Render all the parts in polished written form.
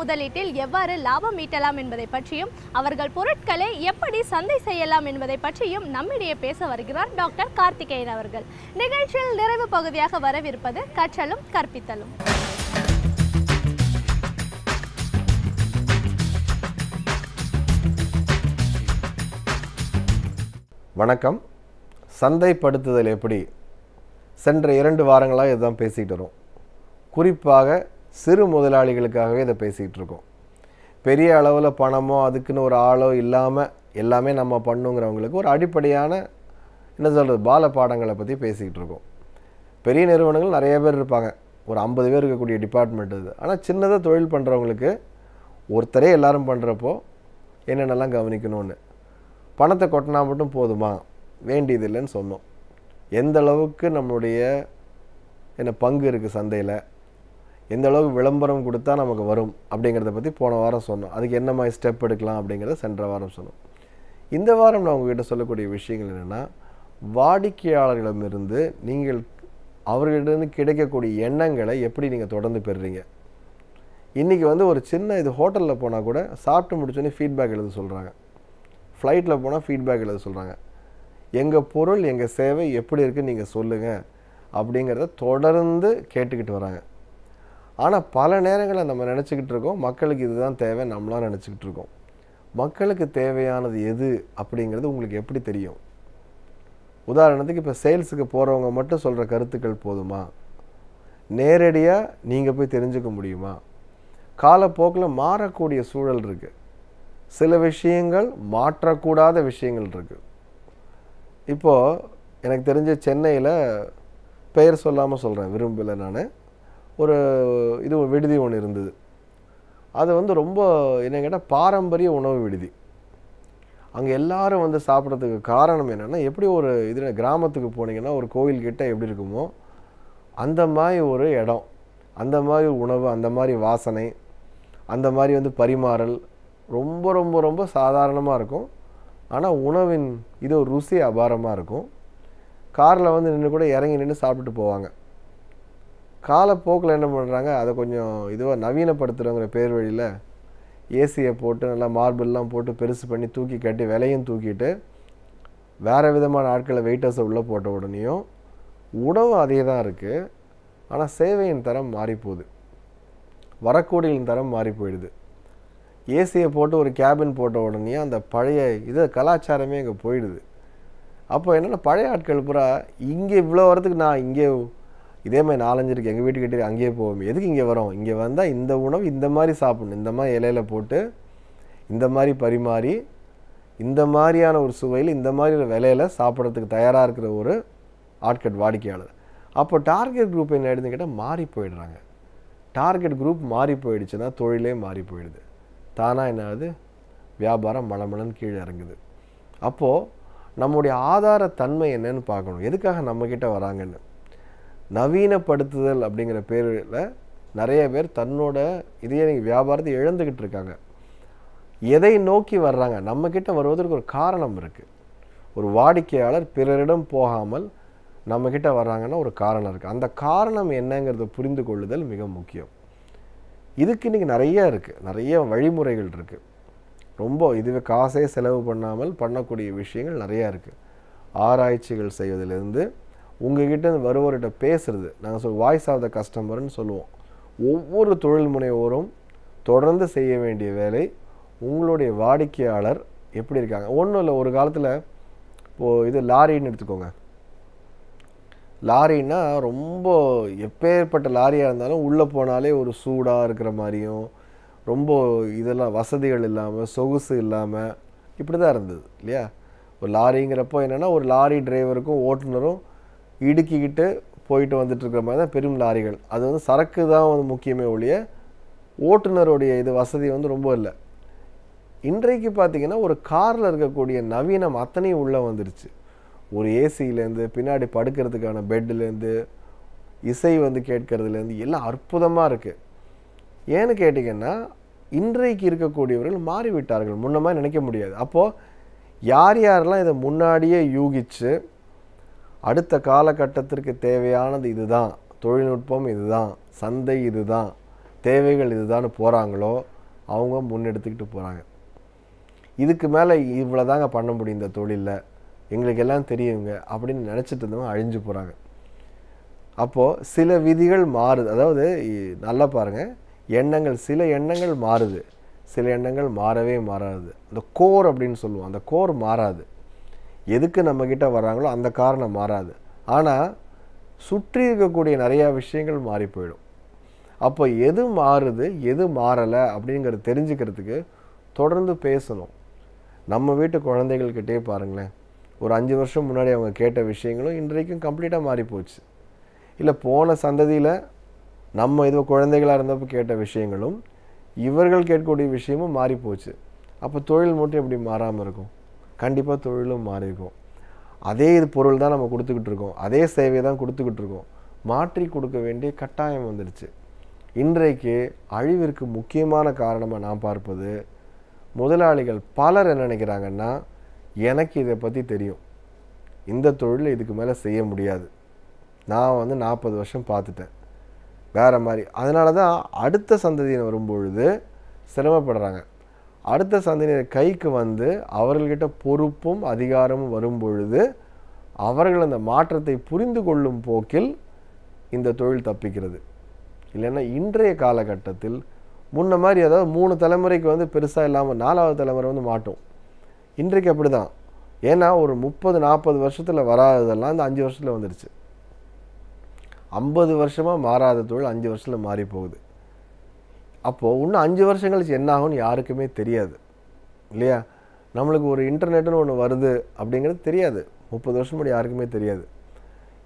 முதலீட்டில் எவ்வாறு லாபம் ஈட்டலாம் என்பதை பற்றியும் அவர்கள் பொருட்களை எப்படி சந்தை செய்யலாம் என்பதை பற்றியும் நம்மிடையே பேச வருகிறார் டாக்டர் கார்த்திகேயன் அவர்கள். நிகழ்ச்சியில் நிறைவு பகுதியாக வரவிருப்பது கற்றலும் கற்பித்தலும். வணக்கம். சந்தைப்படுத்துதல் எப்படி? சென்ற 2 வாரங்களாக இதுதான் பேசிகிட்டு வரோம். குறிப்பாக சிறு முதலாளிகளுக்காகவே இதை பேசிகிட்டு இருக்கோம். பெரிய அளவில் பணமோ அதுக்குன்னு ஒரு ஆளோ இல்லாமல் எல்லாமே நம்ம பண்ணுங்கிறவங்களுக்கு ஒரு அடிப்படையான என்ன சொல்கிறது பால பாடங்களை பற்றி பேசிக்கிட்டு இருக்கோம். பெரிய நிறுவனங்கள் நிறைய பேர் இருப்பாங்க, ஒரு 50 பேர் இருக்கக்கூடிய டிபார்ட்மெண்ட் இது. ஆனால் சின்னதாக தொழில் பண்ணுறவங்களுக்கு ஒருத்தரே எல்லோரும் பண்ணுறப்போ என்னென்னலாம் கவனிக்கணும்னு பணத்தை கொட்டினா மட்டும் போதுமா, வேண்டியதில்லைன்னு சொன்னோம். எந்த அளவுக்கு நம்மளுடைய பங்கு இருக்குது சந்தையில், எந்த அளவுக்கு விளம்பரம் கொடுத்தா நமக்கு வரும் அப்படிங்கிறத பற்றி போன வாரம் சொன்னோம். அதுக்கு என்ன மாதிரி ஸ்டெப் எடுக்கலாம் அப்படிங்கிறத சென்ற வாரம் சொன்னோம். இந்த வாரம் நான் உங்கள்கிட்ட சொல்லக்கூடிய விஷயங்கள் என்னென்னா, வாடிக்கையாளர்களிடமிருந்து நீங்கள் அவர்களிடம் கிடைக்கக்கூடிய எண்ணங்களை எப்படி நீங்கள் தொடர்ந்து பெறுறீங்க. இன்றைக்கி ஒரு சின்ன இது ஹோட்டலில் போனால் கூட சாப்பிட்டு முடிச்சோன்னே ஃபீட்பேக் எழுத சொல்கிறாங்க, ஃப்ளைட்டில் போனால் ஃபீட்பேக் எழுத சொல்கிறாங்க. எங்கள் பொருள் எங்கள் சேவை எப்படி இருக்குன்னு நீங்கள் சொல்லுங்கள் அப்படிங்கிறத தொடர்ந்து கேட்டுக்கிட்டு வராங்க. ஆனால் பல நேரங்களில் நம்ம நினச்சிக்கிட்டு இருக்கோம் மக்களுக்கு இதுதான் தேவை, நம்மளாம் நினச்சிக்கிட்டு இருக்கோம். மக்களுக்கு தேவையானது எது அப்படிங்கிறது உங்களுக்கு எப்படி தெரியும்? உதாரணத்துக்கு இப்போ சேல்ஸுக்கு போகிறவங்க மட்டும் சொல்கிற கருத்துக்கள் போதுமா? நேரடியாக நீங்கள் போய் தெரிஞ்சுக்க முடியுமா? காலப்போக்கில் மாறக்கூடிய சூழல் இருக்குது. சில விஷயங்கள் மாற்றக்கூடாத விஷயங்கள் இருக்குது. இப்போது எனக்கு தெரிஞ்ச சென்னையில் பெயர் சொல்லாமல் சொல்கிறேன், விரும்பலை நான், ஒரு விடுதி ஒன்று இருந்தது. அது ரொம்ப என்ன கேட்டால் பாரம்பரிய உணவு விடுதி. அங்கே எல்லாரும் சாப்பிட்றதுக்கு காரணம் என்னென்னா, எப்படி ஒரு இதில் கிராமத்துக்கு போனீங்கன்னா ஒரு கோவில்கிட்ட எப்படி இருக்குமோ அந்த மாதிரி ஒரு இடம், அந்த மாதிரி உணவு, அந்த மாதிரி வாசனை, அந்த மாதிரி பரிமாறல் ரொம்ப ரொம்ப ரொம்ப சாதாரணமாக இருக்கும். ஆனால் உணவின் ஒரு ருசி அபாரமாக இருக்கும். காரில் நின்று கூட இறங்கி நின்று சாப்பிட்டுட்டு போவாங்க. காலப்போக்கில் என்ன பண்ணுறாங்க, அதை கொஞ்சம் இதுவாக நவீனப்படுத்துகிறவங்கிற பேர் வழியில் ஏசியை போட்டு நல்லா மார்பிள்லாம் போட்டு பெருசு பண்ணி தூக்கி கட்டி விலையும் தூக்கிட்டு வேறு விதமான ஆட்களை வெயிட்டர்ஸை உள்ளே போட்ட உடனேயும் உணவு அதே தான் இருக்குது. ஆனால் சேவையின் தரம் மாறிப்போகுது, வரக்கூடியின் தரம் மாறி போயிடுது. ஏசியை போட்டு ஒரு கேபின் போட்ட உடனே அந்த பழைய கலாச்சாரமே இங்கே போயிடுது. அப்போ என்னென்னா, பழைய ஆட்கள் பூரா இங்கே இவ்வளோ வரதுக்கு நான் இங்கே இதே மாதிரி 4-5 இருக்குது எங்கள் வீட்டுக்கிட்டே, அங்கேயே போவோம், எதுக்கு இங்கே வரோம், இங்கே வந்தால் இந்த உணவு இந்த மாதிரி சாப்பிடணும், இந்த மாதிரி இலையில் போட்டு இந்த மாதிரி பரிமாறி இந்த மாதிரியான ஒரு சுவையில் இந்த மாதிரி விலையில் சாப்பிட்றதுக்கு தயாராக இருக்கிற ஒரு ஆட்கள் வாடிக்கையாளர். அப்போ டார்கெட் குரூப் என்ன ஆகிடுதுன்னு கேட்டால் மாறி போயிடுறாங்க. டார்கெட் குரூப் மாறி போயிடுச்சுன்னா தொழிலே மாறி போயிடுது. தானாக என்ன ஆகுது, வியாபாரம் மளமளன்னு கீழே இறங்குது. அப்போது நம்முடைய ஆதாரத்தன்மை என்னன்னு பார்க்கணும், எதுக்காக நம்மக்கிட்ட வராங்கன்னு. நவீனப்படுத்துதல் அப்படிங்கிற பேரில் நிறைய பேர் தன்னோட வியாபாரத்தை இழந்துக்கிட்டு இருக்காங்க. எதை நோக்கி வர்றாங்க, நம்மக்கிட்ட வருவதற்கு ஒரு காரணம் இருக்குது. ஒரு வாடிக்கையாளர் பிறரிடம் போகாமல் நம்மக்கிட்ட வர்றாங்கன்னா ஒரு காரணம் இருக்குது. அந்த காரணம் என்னங்கிறத புரிந்து கொள்ளுதல் மிக முக்கியம். இதுக்கு இன்றைக்கி நிறைய இருக்குது, நிறைய வழிமுறைகள் இருக்குது. ரொம்ப காசே செலவு பண்ணாமல் பண்ணக்கூடிய விஷயங்கள் நிறையா இருக்குது. ஆராய்ச்சிகள் செய்வதிலிருந்து உங்ககிட்ட வருவர்கிட்ட பேசுகிறது, நாங்கள் வாய்ஸ் ஆஃப் த கஸ்டமர்னு சொல்லுவோம். ஒவ்வொரு தொழில் முனைவோரும் தொடர்ந்து செய்ய வேண்டிய வேலை, உங்களுடைய வாடிக்கையாளர் எப்படி இருக்காங்க. ஒன்றும் இல்லை, ஒரு காலத்தில் இப்போது லாரின்னு எடுத்துக்கோங்க. லாரின்னா ரொம்ப எப்பேற்பட்ட லாரியாக இருந்தாலும் உள்ளே போனாலே ஒரு சூடாக இருக்கிற மாதிரியும், ரொம்ப இதெல்லாம் வசதிகள் இல்லாமல் சொகுசு இல்லாமல் இப்படி தான் இருந்தது இல்லையா. ஒரு லாரிங்கிறப்போ என்னென்னா, ஒரு லாரி டிரைவருக்கும் ஓட்டுநரும் இடுக்கிக்கிட்டு போயிட்டு வந்துட்டு இருக்கிற மாதிரி தான் பெரும் லாரிகள். அது சரக்கு தான் முக்கியமே ஒழிய ஓட்டுநருடைய வசதி ரொம்ப இல்லை. இன்றைக்கு பார்த்திங்கன்னா ஒரு காரில் இருக்கக்கூடிய நவீனம் அத்தனையும் உள்ளே வந்துருச்சு. ஒரு ஏசியிலேருந்து பின்னாடி படுக்கிறதுக்கான பெட்லேருந்து இசை கேட்கறதுலேருந்து எல்லாம் அற்புதமாக இருக்குது. ஏன்னு கேட்டிங்கன்னா, இன்றைக்கு இருக்கக்கூடியவர்கள் மாறிவிட்டார்கள், முன்ன மாதிரி நினைக்க முடியாது. அப்போது யார் யாரெல்லாம் இதை முன்னாடியே யூகித்து அடுத்த காலகட்டத்திற்கு தேவையானது இதுதான், தொழில்நுட்பம் இதுதான், சந்தை இதுதான், தேவைகள் இதுதான் போகிறாங்களோ அவங்க முன்னெடுத்துக்கிட்டு போகிறாங்க. இதுக்கு மேலே இவ்வளோ தாங்க பண்ண முடியும் இந்த தொழிலில், எங்களுக்கு எல்லாம் தெரியுங்க அப்படின்னு நினச்சிட்டு இருந்தவங்க அழிஞ்சு போகிறாங்க. அப்போது சில விதிகள் மாறுது. அதாவது நல்லா பாருங்கள், எண்ணங்கள், சில எண்ணங்கள் மாறுது, சில எண்ணங்கள் மாறவே மாறாது. அந்த கோர் அப்படின்னு சொல்லுவோம், அந்த கோர் மாறாது. எதுக்கு நம்மக்கிட்ட வராங்களோ அந்த காரணம் மாறாது. ஆனால் சுற்றி இருக்கக்கூடிய நிறையா விஷயங்கள் மாறி போயிடும். அப்போ எது மாறுது எது மாறலை அப்படிங்கிறத தெரிஞ்சுக்கிறதுக்கு தொடர்ந்து பேசணும். நம்ம வீட்டு குழந்தைகள்கிட்டே பாருங்களேன், ஒரு 5 வருஷம் முன்னாடி அவங்க கேட்ட விஷயங்களும் இன்றைக்கும் கம்ப்ளீட்டாக மாறி போச்சு. இல்லை போன சந்ததியில் நம்ம இது குழந்தைகளாக இருந்தப்போ கேட்ட விஷயங்களும் இவர்கள் கேட்கக்கூடிய விஷயமும் மாறி போச்சு. அப்போ தொழில் மட்டும் எப்படி மாறாமல் இருக்கும்? கண்டிப்பாக தொழிலும் மாறி இருக்கும். அதே இது பொருள் தான் நம்ம கொடுத்துக்கிட்டு இருக்கோம், அதே சேவை தான் கொடுத்துக்கிட்டு இருக்கோம். மாற்றி கொடுக்க வேண்டிய கட்டாயம் வந்துடுச்சு. இன்றைக்கு அழிவிற்கு முக்கியமான காரணமாக நான் பார்ப்பது, முதலாளிகள் பலர் என்ன நினைக்கிறாங்கன்னா, எனக்கு இதை பற்றி தெரியும், இந்த தொழில் இதுக்கு மேலே செய்ய முடியாது, நான் 40 வருஷம் பார்த்துட்டேன், வேறு மாதிரி. அதனால தான் அடுத்த சந்ததியினர் வரும்பொழுது சிரமப்படுறாங்க. அடுத்த சந்ததியினர் கைக்கு அவர்கள்கிட்ட பொறுப்பும் அதிகாரமும் வரும்பொழுது அவர்கள் அந்த மாற்றத்தை புரிந்து கொள்ளும் போக்கில் இந்த தொழில் தப்பிக்கிறது. இல்லைன்னா இன்றைய காலகட்டத்தில் முன்ன மாதிரி, அதாவது 3 தலைமுறைக்கு பெருசாக இல்லாமல் 4வது தலைமுறை மாட்டோம். இன்றைக்கு அப்படி தான். ஏன்னா ஒரு 30-40 வருஷத்தில் வராததெல்லாம் இந்த 5 வருஷத்தில் வந்துடுச்சு. 50 வருஷமாக மாறாத தொழில் 5 வருஷத்தில் மாறி போகுது. அப்போது இன்னும் 5 வருஷம் கழிச்சு என்ன ஆகும்னு யாருக்குமே தெரியாது இல்லையா? நம்மளுக்கு ஒரு இன்டர்நெட்டுன்னு ஒன்று வருது அப்படிங்கிறது தெரியாது. 30 வருஷம் முன்னாடி யாருக்குமே தெரியாது.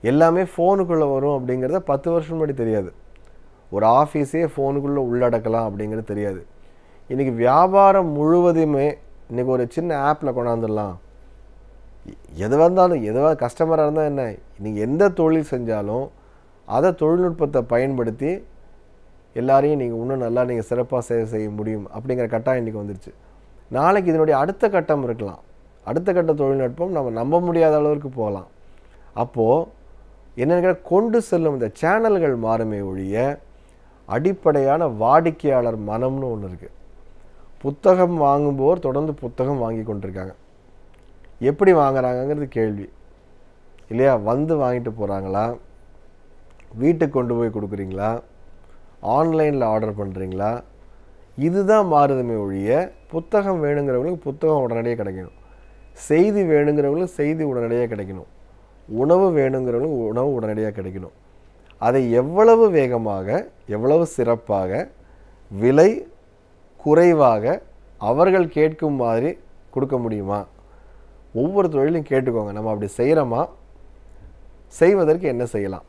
எல்லாமே ஃபோனுக்குள்ளே வரும் அப்படிங்கிறத 10 வருஷம் முன்னாடி தெரியாது. ஒரு ஆஃபீஸே ஃபோனுக்குள்ளே உள்ளடக்கலாம் அப்படிங்கிறது தெரியாது. இன்றைக்கி வியாபாரம் முழுவதுமே இன்றைக்கி ஒரு சின்ன ஆப்பில் கொண்டாந்துடலாம். எதுவாக இருந்தாலும், எதுவாக கஸ்டமராக இருந்தால் என்ன, நீங்கள் எந்த தொழில் செஞ்சாலும் அதை தொழில்நுட்பத்தை பயன்படுத்தி எல்லாரையும் நீங்கள் இன்னும் நல்லா நீங்கள் சிறப்பாக சேவை செய்ய முடியும் அப்படிங்கிற கட்டாயம் இன்றைக்கி வந்துடுச்சு. நாளைக்கு இதனுடைய அடுத்த கட்டம் இருக்கலாம். அடுத்த கட்ட தொழில்நுட்பம் நம்ம நம்ப முடியாத அளவுக்கு போகலாம். அப்போது என்னென்ன கொண்டு செல்லும் இந்த சேனல்கள் மாறுமே ஒழிய அடிப்படையான வாடிக்கையாளர் மனம்னு ஒன்று இருக்குது. புத்தகம் வாங்கும்போர் தொடர்ந்து புத்தகம் வாங்கி கொண்டிருக்காங்க. எப்படி வாங்குறாங்கங்கிறது கேள்வி இல்லையா? வாங்கிட்டு போகிறாங்களா, வீட்டுக்கு கொண்டு போய் கொடுக்குறீங்களா, ஆன்லைனில் ஆர்டர் பண்ணுறீங்களா? இதுதான் மாறுதுமே ஒழிய புத்தகம் வேணுங்கிறவங்களுக்கு புத்தகம் உடனடியாக கிடைக்கணும், செய்தி வேணுங்கிறவங்களுக்கு செய்தி உடனடியாக கிடைக்கணும், உணவு வேணுங்கிறவங்களுக்கு உணவு உடனடியாக கிடைக்கணும். அதை எவ்வளவு வேகமாக, எவ்வளவு சிறப்பாக, விலை குறைவாக அவர்கள் கேட்கும் மாதிரி கொடுக்க முடியுமா? ஒவ்வொரு தொழிலையும் கேட்டுக்கோங்க, நம்ம அப்படி செய்கிறோமா, செய்வதற்கு என்ன செய்யலாம்?